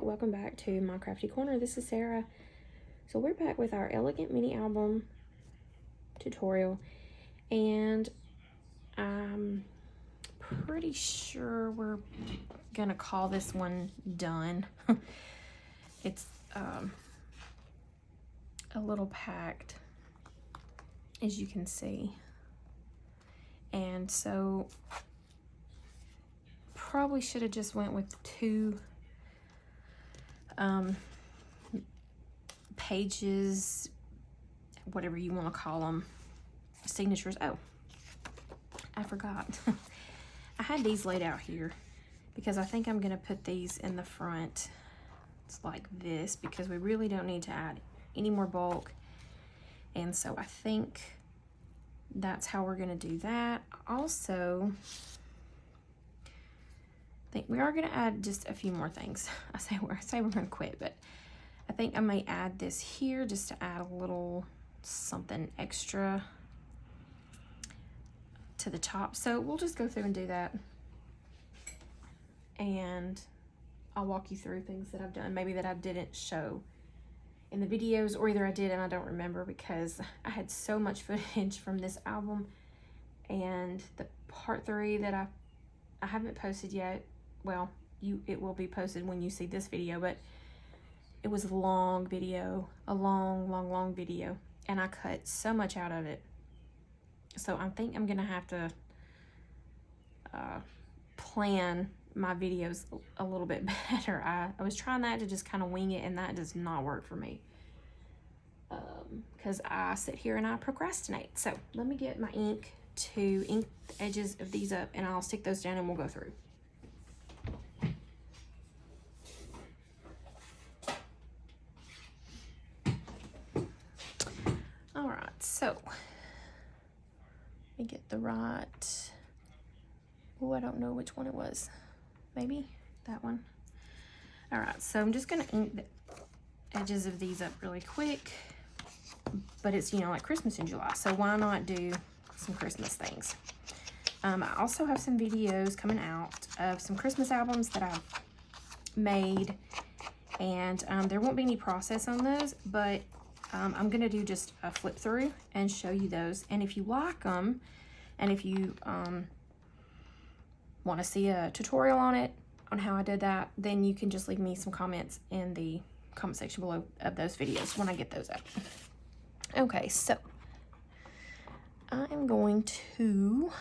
welcome back to my crafty corner. This is Sarah. So we're back with our elegant mini album tutorial, and I'm pretty sure we're gonna call this one done. It's a little packed, as you can see, and so probably should have just went with two pages, whatever you want to call them, signatures. Oh, I forgot. I had these laid out here because I think I'm gonna put these in the front. It's like this because we really don't need to add any more bulk, and so I think that's how we're gonna do that. Also, I think we are gonna add just a few more things. I say we're gonna quit, but I think I might add this here just to add a little something extra to the top. So we'll just go through and do that, and I'll walk you through things that I've done, maybe that I didn't show in the videos, or either I did and I don't remember because I had so much footage from this album. And the part 3 that I haven't posted yet, well, it will be posted when you see this video, but it was a long video, a long video, and I cut so much out of it. So I think I'm gonna have to plan my videos a little bit better. I was trying that to just kind of wing it, and that does not work for me because I sit here and I procrastinate. So let me get my ink to ink the edges of these up, and I'll stick those down and we'll go through. All right, so let me get the right, oh, I don't know which one it was. Maybe that one. All right, so I'm just gonna ink the edges of these up really quick, but it's, you know, like Christmas in July, so why not do some Christmas things? I also have some videos coming out of some Christmas albums that I've made, and there won't be any process on those, but I'm gonna do just a flip through and show you those. And if you like them, and if you want to see a tutorial on it, on how I did that, then you can just leave me some comments in the comment section below of those videos when I get those up. Okay, so I'm going to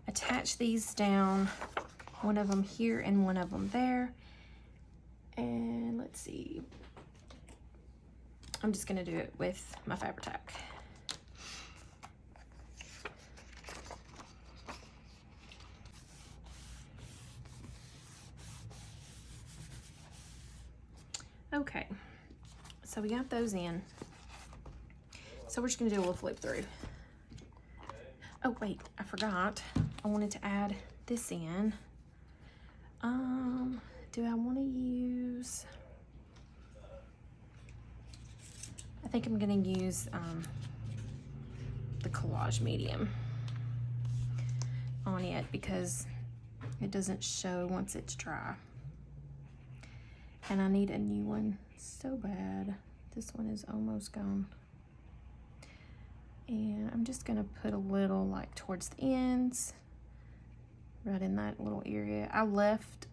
attach these down, one of them here and one of them there. And let's see, I'm just gonna do it with my Fabri-Tac. Okay, so we got those in. So we're just gonna do a little flip through. Oh wait, I forgot. I wanted to add this in. Do I want to use? I think I'm gonna use the collage medium on it because it doesn't show once it's dry. And I need a new one so bad. This one is almost gone. And I'm just gonna put a little like towards the ends, right in that little area. I left,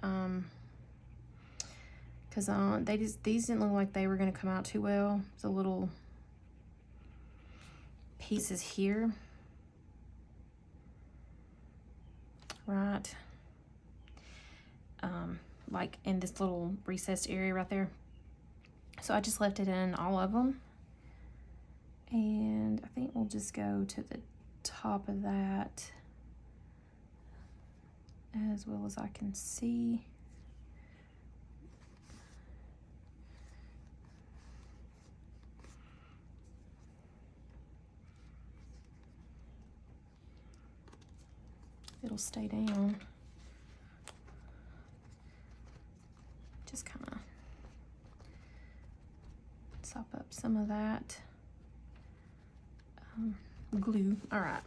cause these didn't look like they were gonna come out too well. The little pieces here, right? Like in this little recessed area right there. So I just left it in all of them. And I think we'll just go to the top of that as well as I can see. It'll stay down. Just kind of sop up some of that glue. All right.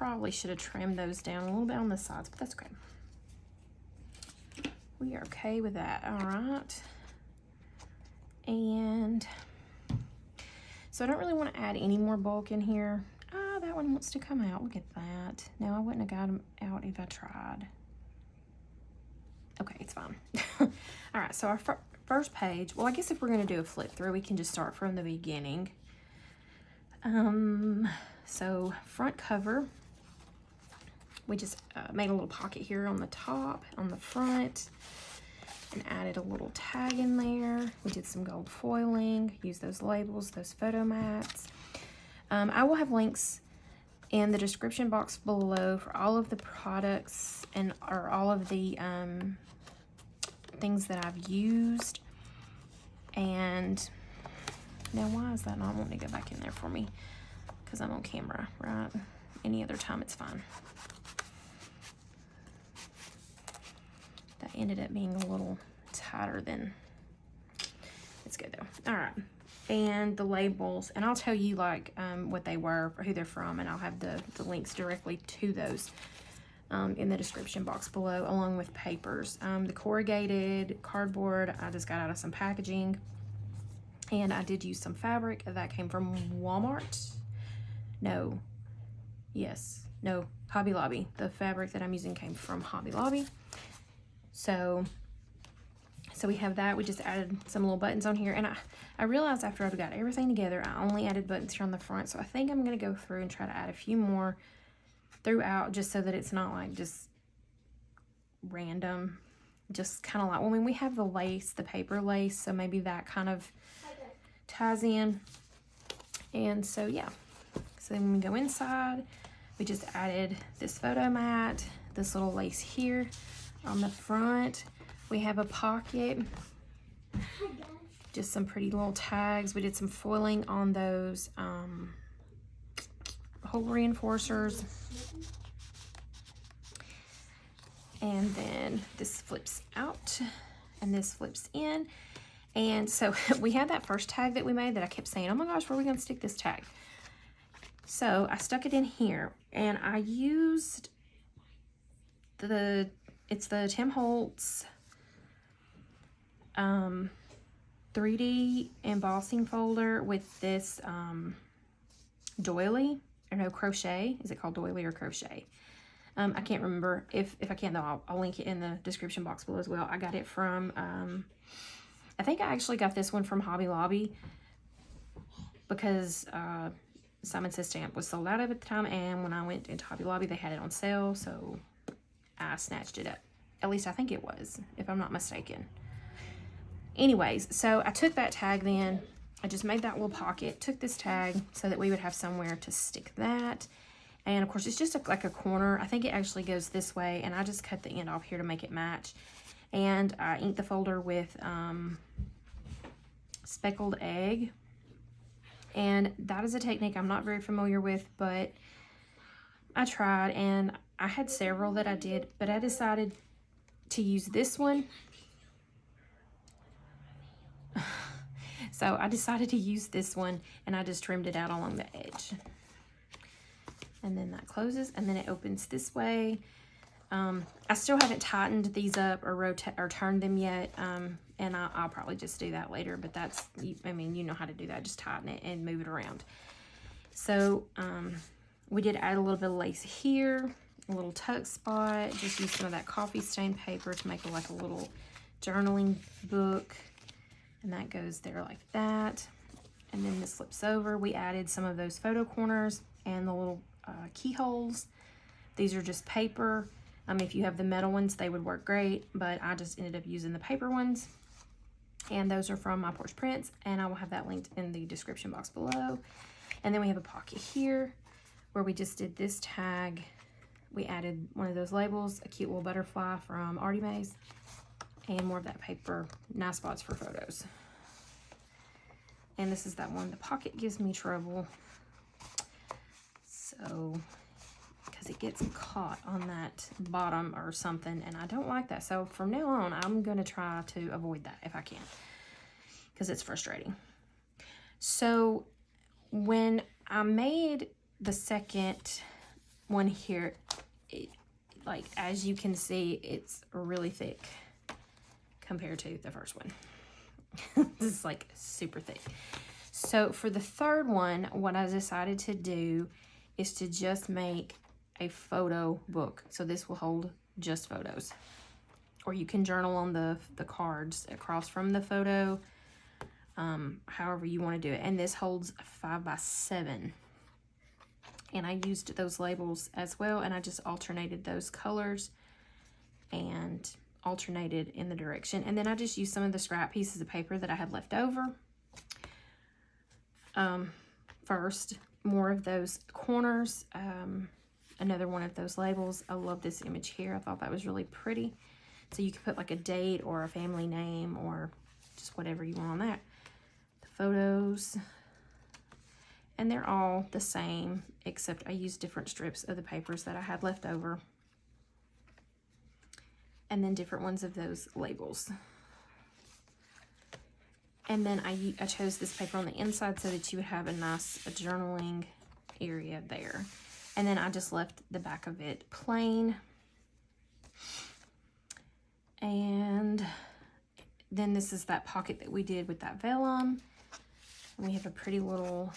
probably should have trimmed those down a little bit on the sides, but that's okay. We are okay with that. All right. And so I don't really want to add any more bulk in here. Ah, that one wants to come out. Look at that. No, I wouldn't have got them out if I tried. Okay, it's fine. All right, so our first page, well, I guess if we're going to do a flip through, we can just start from the beginning. So front cover, we just made a little pocket here on the top, on the front, and added a little tag in there. We did some gold foiling, used those labels, those photo mats. I will have links in the description box below for all of the products and or all of the things that I've used. And now why is that not wanting to go back in there for me? Because I'm on camera, right? Any other time it's fine. That ended up being a little tighter than, it's good though. All right, and the labels, and I'll tell you like what they were, or who they're from, and I'll have the links directly to those in the description box below, along with papers. The corrugated cardboard, I just got out of some packaging, and I did use some fabric that came from Walmart. No, yes, no, Hobby Lobby. The fabric that I'm using came from Hobby Lobby. So we have that. We just added some little buttons on here, and I realized after I've got everything together, I only added buttons here on the front, so I think I'm going to go through and try to add a few more throughout, just so that it's not like just random, just kind of like, well, when we have the lace, the paper lace, so maybe that kind of ties in. And so yeah, so then when we go inside, we just added this photo mat, this little lace here on the front. We have a pocket, just some pretty little tags. We did some foiling on those hole reinforcers. And then this flips out and this flips in. And so we had that first tag that we made that I kept saying, oh my gosh, where are we gonna stick this tag? So I stuck it in here, and I used it's the Tim Holtz 3D embossing folder with this doily, or no, crochet. Is it called doily or crochet? I can't remember. If I can though, I'll link it in the description box below as well. I got it from, I think I actually got this one from Hobby Lobby, because Simon Says Stamp was sold out of it at the time, and when I went into Hobby Lobby, they had it on sale, so I snatched it up. At least I think it was, if I'm not mistaken. Anyways, so I took that tag then, I just made that little pocket, took this tag so that we would have somewhere to stick that. And of course, it's just like a corner. I think it actually goes this way, and I just cut the end off here to make it match. And I inked the folder with speckled egg. And that is a technique I'm not very familiar with, but I tried, and I had several that I did, but I decided to use this one. So I decided to use this one, and I just trimmed it out along the edge. And then that closes, and then it opens this way. I still haven't tightened these up or turned them yet, and I'll probably just do that later, but that's, I mean, you know how to do that. Just tighten it and move it around. So we did add a little bit of lace here, a little tuck spot, just use some of that coffee stain paper to make like a little journaling book, and that goes there like that. And then this flips over. We added some of those photo corners and the little keyholes. These are just paper. If you have the metal ones, they would work great, but I just ended up using the paper ones. And those are from my Porch Prints, and I will have that linked in the description box below. And then we have a pocket here where we just did this tag. We added one of those labels, a cute little butterfly from Artie Mays, and more of that paper, nice spots for photos. And this is that one. The pocket gives me trouble, so, because it gets caught on that bottom or something, and I don't like that. So from now on, I'm going to try to avoid that if I can, because it's frustrating. So when I made the second one here, like as you can see, it's really thick compared to the first one. This is like super thick. So for the third one, what I decided to do is to just make a photo book. So this will hold just photos. Or you can journal on the cards across from the photo, however you want to do it. And this holds 5 by 7. And I used those labels as well, and I just alternated those colors and alternated in the direction. And then I just used some of the scrap pieces of paper that I had left over. First, more of those corners, another one of those labels. I love this image here. I thought that was really pretty. So you could put like a date or a family name or just whatever you want on that. The photos. And they're all the same, except I used different strips of the papers that I had left over. And then different ones of those labels. And then I chose this paper on the inside so that you would have a nice journaling area there. And then I just left the back of it plain. And then this is that pocket that we did with that vellum. And we have a pretty little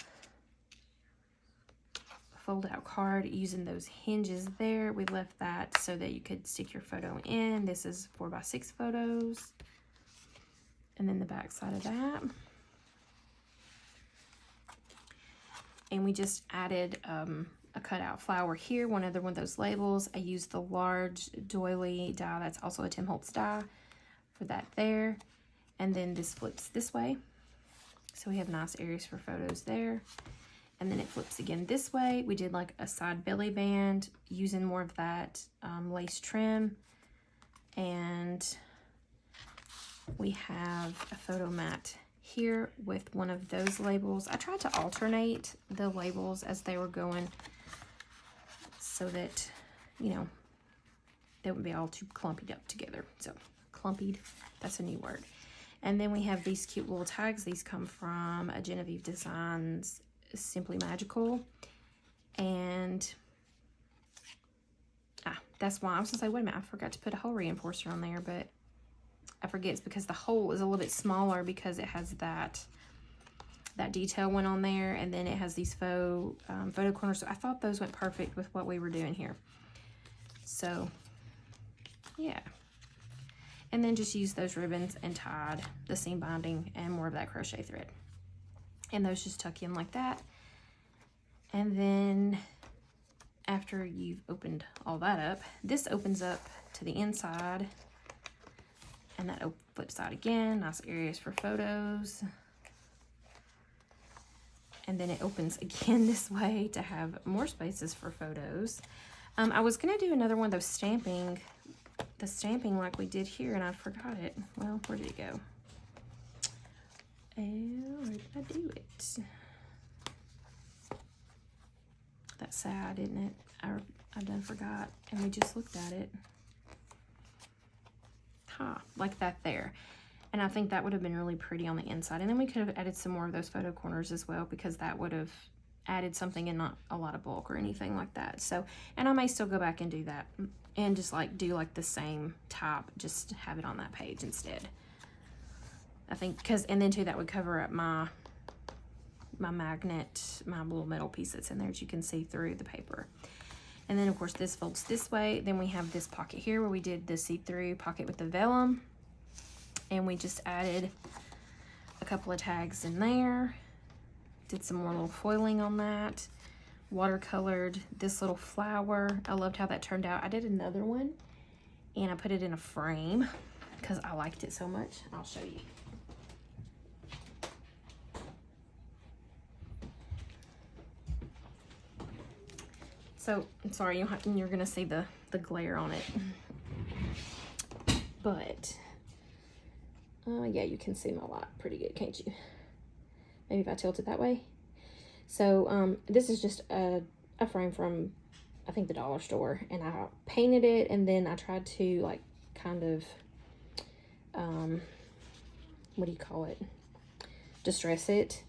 fold out card using those hinges there. We left that so that you could stick your photo in. This is 4 by 6 photos. And then the back side of that. And we just added a cutout flower here, one other one of those labels. I used the large doily die, that's also a Tim Holtz die, for that there. And then this flips this way. So we have nice areas for photos there. And then it flips again this way. We did like a side belly band using more of that lace trim. And we have a photo mat here with one of those labels. I tried to alternate the labels as they were going so that, you know, they wouldn't be all too clumpied up together. So clumpied, that's a new word. And then we have these cute little tags. These come from a Jenofeve Designs Simply Magical. And that's why I was gonna say, wait a minute, I forgot to put a hole reinforcer on there, but I forget it's because the hole is a little bit smaller because it has that detail went on there, and then it has these faux photo corners. So I thought those went perfect with what we were doing here. So yeah. And then just use those ribbons and tied the seam binding and more of that crochet thread. And those just tuck in like that. And then after you've opened all that up, this opens up to the inside. And that flips out again. Nice areas for photos. And then it opens again this way to have more spaces for photos. I was going to do another one of those stamping, the stamping like we did here, and I forgot it. Well, where did it go? Where did I do it? That's sad, isn't it? I done forgot, and we just looked at it. Like that there. And I think that would have been really pretty on the inside. And then we could have added some more of those photo corners as well, because that would have added something and not a lot of bulk or anything like that. So, and I may still go back and do that and just like do like the same type, just have it on that page instead. I think, because, and then too, that would cover up my magnet, my little metal piece that's in there that you can see through the paper. And then of course this folds this way. Then we have this pocket here where we did the see-through pocket with the vellum. And we just added a couple of tags in there. Did some more little foiling on that. Watercolored this little flower. I loved how that turned out. I did another one and I put it in a frame because I liked it so much. I'll show you. So, I'm sorry, you're gonna see the glare on it. But, yeah, you can see my light pretty good, can't you? Maybe if I tilt it that way. So, this is just a frame from, I think, the dollar store. And I painted it, and then I tried to, like, kind of, what do you call it? Distress it.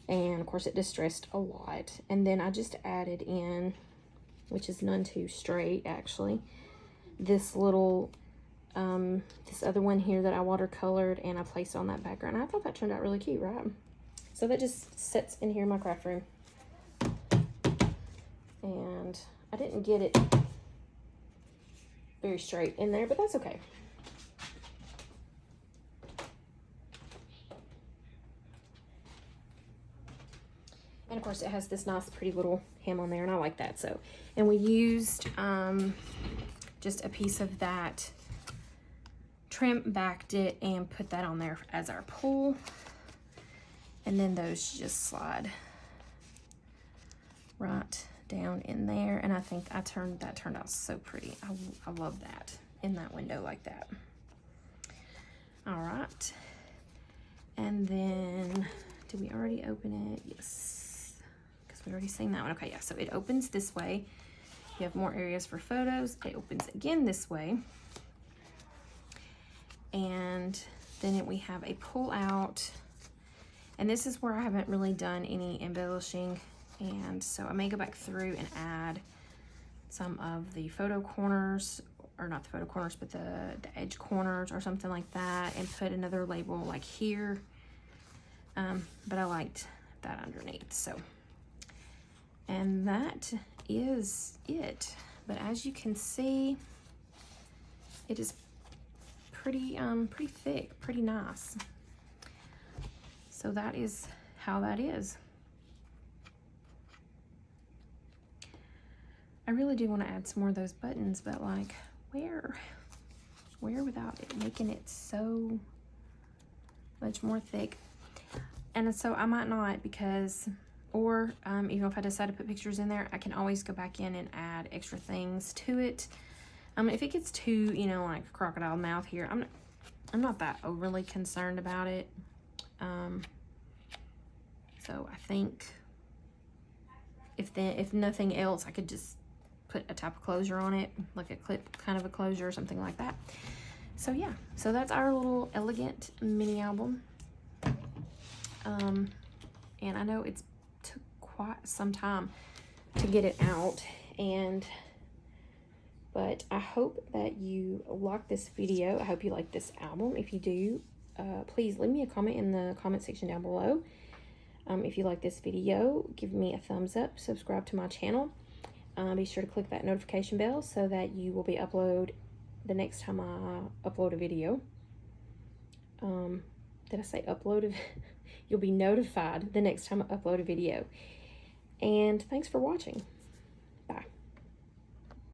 And, of course, it distressed a lot. And then I just added in which is none too straight actually. This little, this other one here that I watercolored and I placed on that background. I thought that turned out really cute, right? So that just sits in here in my craft room. And I didn't get it very straight in there, but that's okay. And of course it has this nice pretty little hem on there, and I like that. So, and we used just a piece of that, trim backed it and put that on there as our pull. And then those just slide right down in there. And I think that turned out so pretty. I love that in that window like that. All right. And then, did we already open it? Yes, because we already seen that one. Okay, yeah, so it opens this way. You have more areas for photos. It opens again this way. And then we have a pull out. And this is where I haven't really done any embellishing. And so I may go back through and add some of the photo corners, or not the photo corners, but the edge corners or something like that, and put another label like here. But I liked that underneath, so. And that is it. But as you can see, it is pretty thick, pretty nice. So that is how that is. I really do want to add some more of those buttons, but like, where without it making it so much more thick? And so I might not, because, or even if I decide to put pictures in there, I can always go back in and add extra things to it. If it gets too, you know, like crocodile mouth here, I'm not that overly concerned about it. So I think if nothing else, I could just put a type of closure on it, like a clip kind of a closure or something like that. So yeah, so that's our little elegant mini album. And I know it's took quite some time to get it out, but I hope that you like this video. I hope you like this album. If you do, please leave me a comment in the comment section down below. If you like this video, give me a thumbs up, subscribe to my channel. Be sure to click that notification bell so that you will be uploaded the next time I upload a video. Did I say uploaded? You'll be notified the next time I upload a video. And thanks for watching.